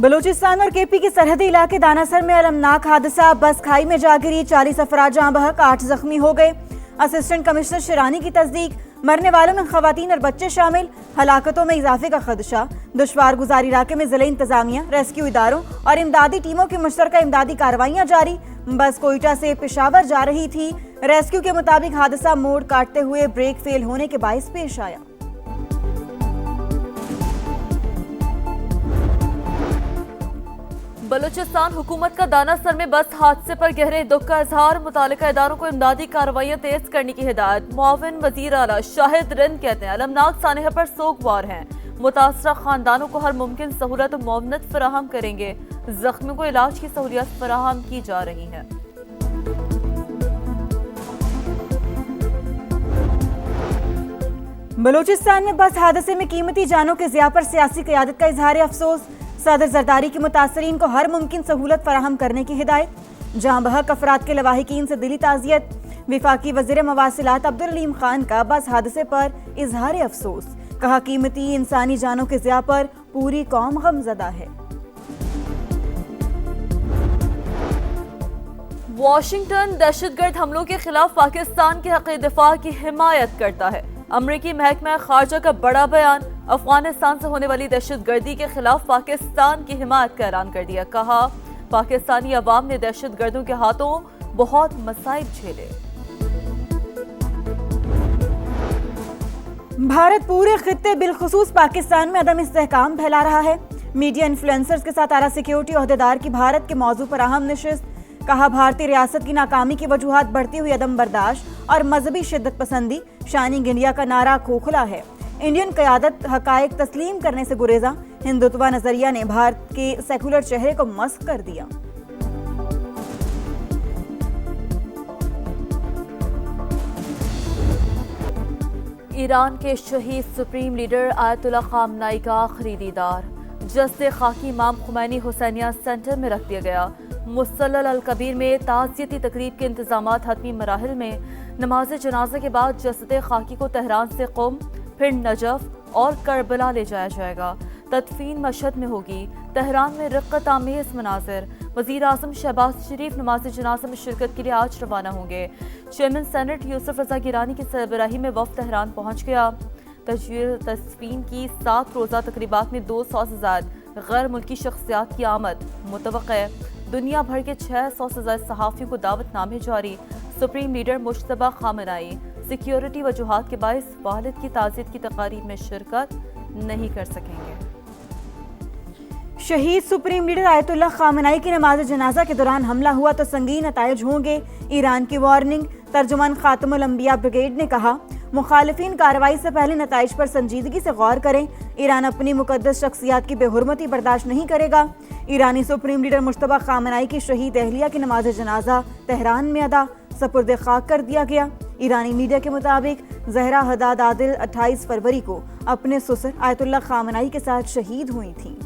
बलूचिस्तान और केपी के सरहदी इलाके दानासर में अलमनाक हादसा, बस खाई में जा गिरी, 40 अफराद जाँ बहक, 8 जख्मी हो गए। असिस्टेंट कमिश्नर शिरानी की तस्दीक, मरने वालों में खवातीन और बच्चे शामिल, हलाकतों में इजाफे का खदशा। दुश्वार गुजार इलाके में जिले इंतजामिया, रेस्क्यू इदारों और इमदादी टीमों की मुश्तरका इमदादी कार्रवाइयां जारी। बस कोयटा से पेशावर जा रही थी। रेस्क्यू के मुताबिक हादसा मोड़ काटते हुए ब्रेक फेल होने के बाइस पेश आया। बलूचिस्तान हुकूमत का दानासर में बस हादसे पर गहरे दुख का इजहार, मुतालिका इदारों को इमदादी कार्रवाइयां तेज करने की हिदायत। मुआविन वजीर आला शाहिद रिंद कहते हैं अलमनाक सानहा पर सोगवार हैं, मुतासरा खानदानों को हर मुमकिन सहूलत और मुआवनत फराहम करेंगे। जख्मियों को इलाज की सहूलियत फराहम की जा रही है। बलूचिस्तान में बस हादसे में कीमती जानों के ज़िया पर सियासी क़यादत का इजहार अफसोस। सदर जरदारी की मुतासरीन को हर मुमकिन सहूलत फराहम करने की हिदायत। जहाँ बहक अफराद के लवाहिकीन से दिली ताज़ियत। विफाकी वज़ीर मवासिलात अब्दुल अलीम खान का बस हादसे पर इजहार अफसोस, कहा कीमती इंसानी जानों के ज़िया पर पूरी कौम गमज़दा है। वाशिंगटन दहशतगर्द हमलों के खिलाफ पाकिस्तान के हक़ दिफा की हिमायत करता है। अमरीकी महकमा खारजा का बड़ा बयान, अफगानिस्तान से होने वाली दहशतगर्दी के खिलाफ पाकिस्तान की हिमायत का ऐलान कर दिया। कहा पाकिस्तानी अवाम ने दहशतगर्दों के हाथों बहुत मसाइब झेले। भारत पूरे खित्ते बिलखुसूस पाकिस्तान में अदम इस्तेहकाम फैला रहा है। मीडिया इन्फ्लुएंसर्स के साथ आला सिक्योरिटी ओहदेदार की भारत के मौजू पर अहम नशिस्त। कहा भारतीय रियासत की नाकामी की वजूहात बढ़ती हुई अदम बर्दाश्त और मजहबी शिद्दत पसंदी। शाइनिंग इंडिया का नारा खोखला है। इंडियन क़यादत हकायक तस्लीम करने से गुरेजा। हिंदुत्व नजरिया ने भारत के सेकुलर चेहरे को मस्क कर दिया। ईरान के शहीद सुप्रीम लीडर आयतुल्लाह खामनाई का आखिरी दीदार, जस्ते खाकी इमाम खुमैनी हुसैनिया सेंटर में रख दिया गया। मुसल्लल अल कबीर में ताज़ियती तकरीब के इंतजामात हतमी मराहिल में। नमाज जनाजा के बाद जस्ते खाकी को तेहरान से क़ुम, फिर नजफ और करबला ले जाया जाएगा। तदफीन मशहद में होगी। तेहरान में रिक्कत आमेज़ मनाजिर। वज़ीर आज़म शहबाज शरीफ नमाज जनाजा में शिरकत के लिए आज रवाना होंगे। चेयरमैन सेनेट यूसुफ रज़ा गिलानी की सरबराही में वफ़द तेहरान पहुँच गया। तदफीन की 7 रोज़ा तकरीबात में 200 से ज़ायद गैर मुल्की शख्सियात की आमद मुतवक्का है। दुनिया भर के 600 से ज़ायद सहाफ़ियों को दावतनामे जारी। Supreme leader Mojtaba Khamenei security वजूहात के बायस वालिद की ताज़ियत की तकारीब में शिरकत नहीं कर सकेंगे। शहीद सुप्रीम लीडर आयतुल्लाह खामनाई की नमाज जनाजा के दौरान हमला हुआ तो संगीन नतायज होंगे, ईरान की वार्निंग। तर्जुमान खातमुल अंबिया ब्रिगेड ने कहा मुखालिफिन कार्रवाई से पहले नताइज पर संजीदगी से गौर करें। ईरान अपनी मुकद्दस शख्सियात की बेहुरमती बर्दाश्त नहीं करेगा। ईरानी सुप्रीम लीडर मुश्तबा खामनाई की शहीद अहलिया की नमाज जनाजा तेहरान में अदा सपुर्द खाक कर दिया गया। ईरानी मीडिया के मुताबिक जहरा हदाद आदिल 28 फरवरी को अपने ससुर आयतुल्लाह खामनाई के साथ शहीद हुई थी।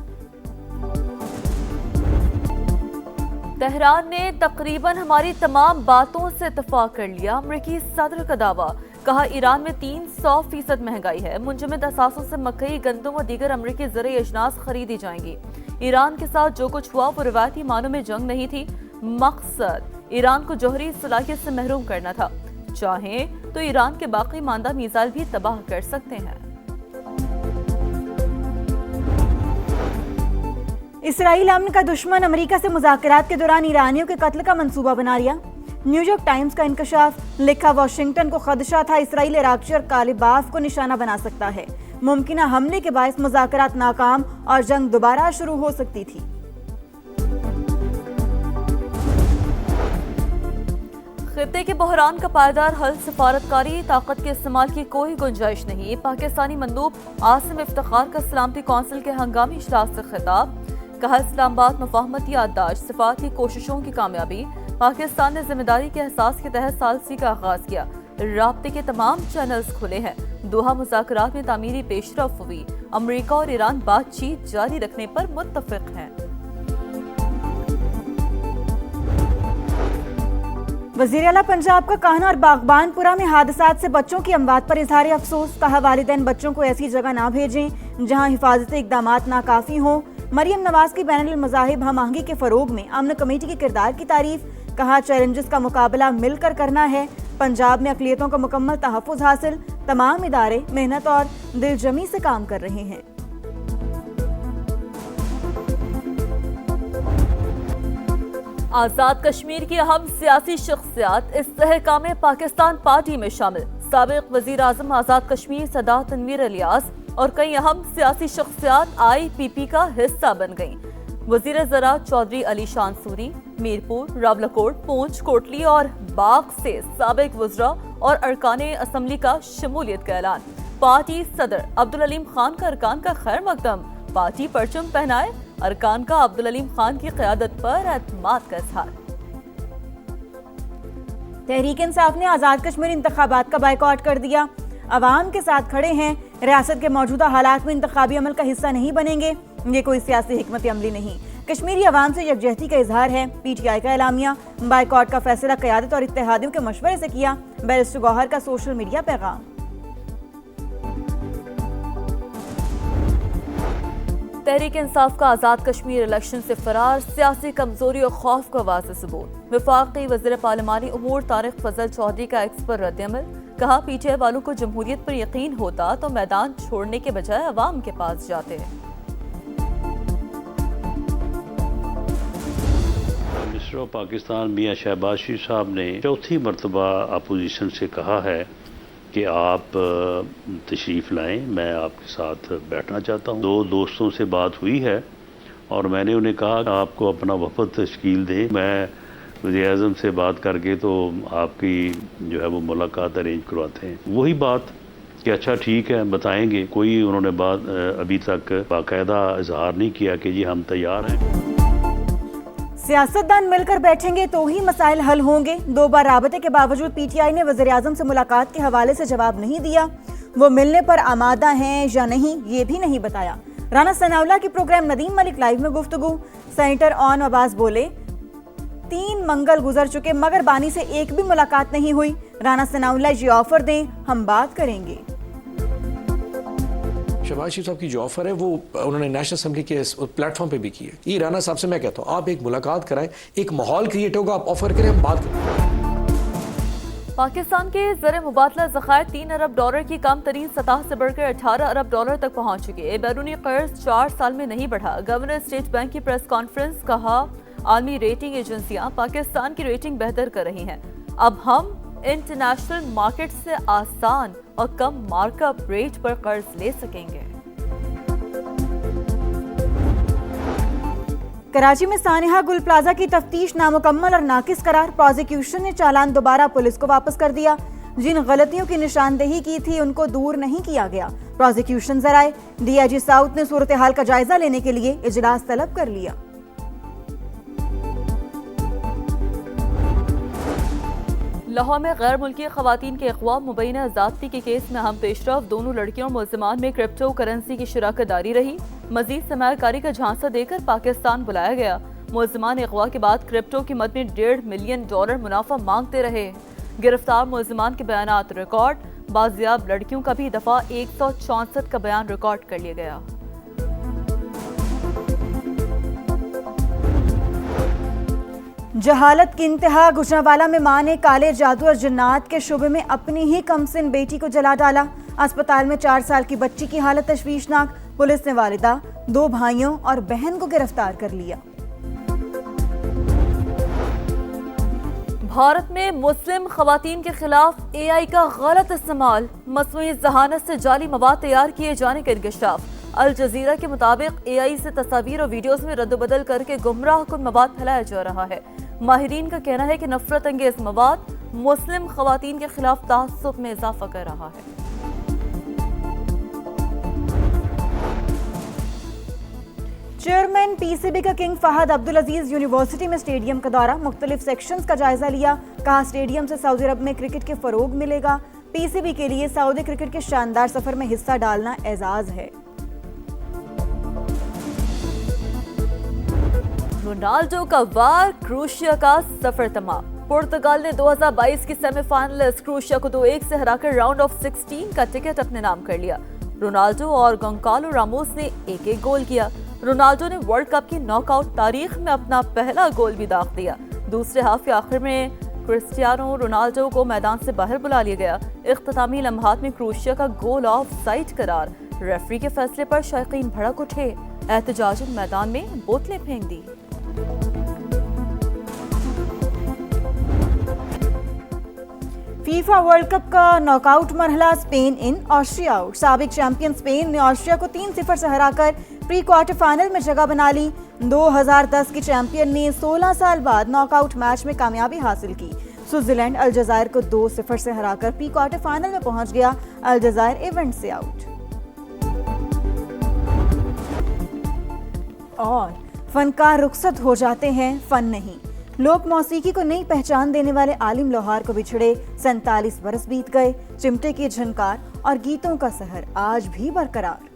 तेहरान ने तकरीबन हमारी तमाम बातों से इत्तफाक कर लिया। अमरीकी सदर का दावा, कहा ईरान में 300% महंगाई है। मुंजमद असासों से मकई, गंदम और दीगर अमरीकी ज़रूरी अजनास खरीदी जाएंगी। ईरान के साथ जो कुछ हुआ वो रिवायती मानों में जंग नहीं थी। मकसद ईरान को जौहरी सलाहियत से महरूम करना था। चाहें तो ईरान के बाकी मानदा मिसाइल भी तबाह कर सकते हैं। इसराइल अमन का दुश्मन, अमेरिका से मुज़ाकरात के दौरान ईरानियों के कत्ल का मंसूबा बना लिया। न्यूयॉर्क टाइम्स का इंकशाफ, लिखा वाशिंगटन को खदशा था इसराइल इराक़ और कालिबाफ को निशाना बना सकता है। मुमकिना हमले के बायस मुज़ाकरात नाकाम और जंग दोबारा शुरू हो सकती थी। खित्ते के बहरान का पायदार हल, सफारतकारी ताकत के इस्तेमाल की कोई गुंजाइश नहीं। पाकिस्तानी मंदूब आसिम इफ्तिखार का सलामती कौंसिल के हंगामी इजलास से खिताब, कहा इस्लामाबाद मुफाहमती याददाश्त सिफाती कोशिशों की कामयाबी। पाकिस्तान ने जिम्मेदारी के एहसास के तहत सालसी का आगाज किया। राब्ते के तमाम चैनल्स खुले हैं। दोहा मुज़ाकरात में तामीरी पेशरफ हुई। अमरीका और ईरान बातचीत जारी रखने पर मुत्तफिक हैं। वज़ीर आला पंजाब का कान्हा और बागबानपुरा में हादसात से बच्चों की अमवात पर इजहार अफसोस, कहा वालिदैन बच्चों को ऐसी जगह ना भेजें जहां हिफाजती इकदामात नाकाफी हों। मरियम नवाज की बैनुल मज़ाहिब हम आहंगी के फरोग में अमन कमेटी के किरदार की तारीफ। कहा, चैलेंजेस का मुकाबला मिलकर करना है। पंजाब में अक़लियतों को मुकम्मल तहफ़्फ़ुज़ हासिल, तमाम इदारे मेहनत और दिलजमी से काम कर रहे हैं। आज़ाद कश्मीर की अहम सियासी शख्सियात इस्तेहकाम पाकिस्तान पार्टी में शामिल। साबिक़ वज़ीर आज़म आज़ाद कश्मीर सदा तनवीर इलियास और कई अहम सियासी शख्सियात IPP का हिस्सा बन गईं। वज़ीर ज़राअत चौधरी अली शान सूरी मीरपुर, रावलाकोट, पूंछ, कोटली और बाग से साबिक़ वज़रा और अरकान असम्बली का शमूलियत का ऐलान। पार्टी सदर अब्दुल अलीम खान का अरकान का खैर मकदम। पार्टी परचम पहनाए, अरकान का अब्दुल अलीम खान की क़यादत पर एतमाद का इज़हार। तहरीक इंसाफ ने आज़ाद कश्मीर इंतखाबात का बायकॉट कर दिया। अवाम के साथ खड़े हैं, रियासत के मौजूदा हालात में इंतखाबी अमल का हिस्सा नहीं बनेंगे। ये कोई सियासी हिकमत अमली नहीं, कश्मीरी अवाम से यकजहती का इजहार है। PTI का एलामिया। बायकॉट का फैसला क़यादत और इत्तेहादियों के मशवरे से किया। बैरिस्टर गौहर का सोशल मीडिया पैगाम। तहरीक इंसाफ का आज़ाद कश्मीर इलेक्शन से फरार, सियासी कमजोरी और खौफ का वाज़ेह सबूत। वफाकी वज़ीर पार्लिमानी उमूर तारिक फजल चौधरी का एक्स पर रद्द-ए-अमल। कहा, PTI वालों को जमहूरियत पर यकीन होता तो मैदान छोड़ने के बजाय अवाम के पास जाते। मिनिस्टर ऑफ पाकिस्तान मियां शहबाज शरीफ साहब ने चौथी मरतबा अपोजिशन से कहा है कि आप तशरीफ़ लाएं, मैं आपके साथ बैठना चाहता हूं। 2 दोस्तों से बात हुई है और मैंने उन्हें कहा कि आपको अपना वफ़द तश्कील दें। मैं वज़ीर आज़म से बात करके तो आपकी जो है वो मुलाकात अरेंज करवाते हैं। वही बात कि अच्छा ठीक है बताएंगे। कोई उन्होंने बात अभी तक बाकायदा इजहार नहीं किया कि जी हम तैयार हैं। सियासतदान मिलकर बैठेंगे तो ही मसाइल हल होंगे। 2 बार राबते के बावजूद PTI ने वज़ीर आज़म से मुलाकात के हवाले से जवाब नहीं दिया। वो मिलने पर आमादा हैं या नहीं ये भी नहीं बताया। राना सनाउल्लाह की प्रोग्राम नदीम मलिक लाइव में गुफ्तगू। सेनेटर ऑन अब्बास बोले, 3 मंगल गुजर चुके मगर बानी से एक भी मुलाकात नहीं हुई। राना सनाउल्लाह ये ऑफर दें, हम बात करेंगे। शहबाज शरीफ साहब की जो ऑफर है वो उन्होंने नेशनल असेंबली के प्लेटफॉर्म पे भी की है। ये राना साहब से मैं कहता हूँ आप एक मुलाकात कराएं, एक माहौल क्रिएट होगा, आप ऑफर करें, हम बात करें। पाकिस्तान के ज़र मुबादला ज़खायर $3 अरब की कम तरीन सतह से बढ़कर $18 अरब तक पहुँच चुके। बैरूनी कर्ज 4 साल में नहीं बढ़ा। गवर्नर स्टेट बैंक की प्रेस कॉन्फ्रेंस। कहा, आलमी रेटिंग एजेंसियां पाकिस्तान की रेटिंग बेहतर कर रही हैं। अब हम इंटरनेशनल मार्केट से आसान और कम मार्कअप रेट पर कर्ज ले सकेंगे। कराची में सानिहा गुल प्लाजा की तफ्तीश नामुकम्मल और नाकिस करार। प्रोसिक्यूशन ने चालान दोबारा पुलिस को वापस कर दिया। जिन गलतियों की निशानदेही की थी उनको दूर नहीं किया गया। प्रोसिक्यूशन जराए। DIG साउथ ने सूरत हाल का जायजा लेने के लिए इजलास तलब कर लिया। लाहौर में गैर मुल्की खवातीन के अगवा मुबैना ज़्यादती के केस में अहम पेशरफ। दोनों लड़कियों और मुल्ज़िमान में क्रिप्टो करेंसी की शराकत जारी रही। मजीद सरमायाकारी का झांसा देकर पाकिस्तान बुलाया गया। मुल्ज़िमान अगवा के बाद क्रिप्टो की मद में $1.5 मिलियन मुनाफा मांगते रहे। गिरफ्तार मुल्ज़िमान के बयानात रिकॉर्ड। बाजियाब लड़कियों का भी दफा 164 का बयान रिकॉर्ड कर लिया गया। जहालत की इंतहा। गुजरांवाला में मां ने काले जादू और जिन्नात के शुबे में अपनी ही कमसिन बेटी को जला डाला। अस्पताल में 4 साल की बच्ची की हालत तशवीशनाक। पुलिस ने वालिदा, 2 भाइयों और बहन को गिरफ्तार कर लिया। भारत में मुस्लिम खवातीन के खिलाफ AI का गलत इस्तेमाल। मसनूई जहानत से जाली मवाद तैयार किए जाने का इंकशाफ। अल जजीरा के मुताबिक AI से तस्वीर और वीडियोस में रद्द-बदल करके गुमराहकुन मवाद फैलाया जा रहा है। माहिरीन का कहना है कि नफरत अंगेज मवाद मुस्लिम खवातीन के खिलाफ तासुब में इजाफा कर रहा है। चेयरमैन PCB का किंग फहद अब्दुल अजीज यूनिवर्सिटी में स्टेडियम का दौरा। मुख्तलिफ सेक्शंस का जायजा लिया। कहा, स्टेडियम से सऊदी अरब में क्रिकेट के फरोग मिलेगा। PCB के लिए सऊदी क्रिकेट के शानदार सफर में हिस्सा डालना एजाज है। रोनाल्डो का वार, क्रोएशिया का सफर तमाम। पुर्तगाल ने 2022 की सेमीफाइनलिस्ट क्रोएशिया को 2-1 से हराकर राउंड ऑफ 16 का टिकट अपने नाम कर लिया। रोनाल्डो और गोंकालो रामोस ने 1-1 गोल किया। रोनाल्डो ने वर्ल्ड कप की नॉकआउट तारीख में अपना पहला गोल भी दाग दिया। दूसरे हाफ के आखिर में क्रिस्टियानो रोनाल्डो को मैदान से बाहर बुला लिया गया। इख्तितामी लम्हात में क्रोएशिया का गोल ऑफ साइड करार। रेफरी के फैसले पर शायकीन भड़क उठे, एहतजाजन मैदान में बोतलें फेंक दी। फीफा वर्ल्ड कप का नॉकआउट मरहला स्पेन इन ऑस्ट्रिया आउट। साबिक चैंपियन स्पेन ने ऑस्ट्रिया को 3-0 से हराकर प्री क्वार्टर फाइनल में जगह बना ली। 2010 की चैंपियन ने 16 साल बाद नॉकआउट मैच में कामयाबी हासिल की। स्विट्जरलैंड अलजायर को 2-0 से हराकर प्री क्वार्टर फाइनल में पहुंच गया। अलजायर इवेंट से आउट। और फनकार रुखसत हो जाते हैं, फन नहीं। लोक मौसीकी को नई पहचान देने वाले आलिम लोहार को बिछड़े 47 बरस बीत गए। चिमटे की झनकार और गीतों का सहर आज भी बरकरार।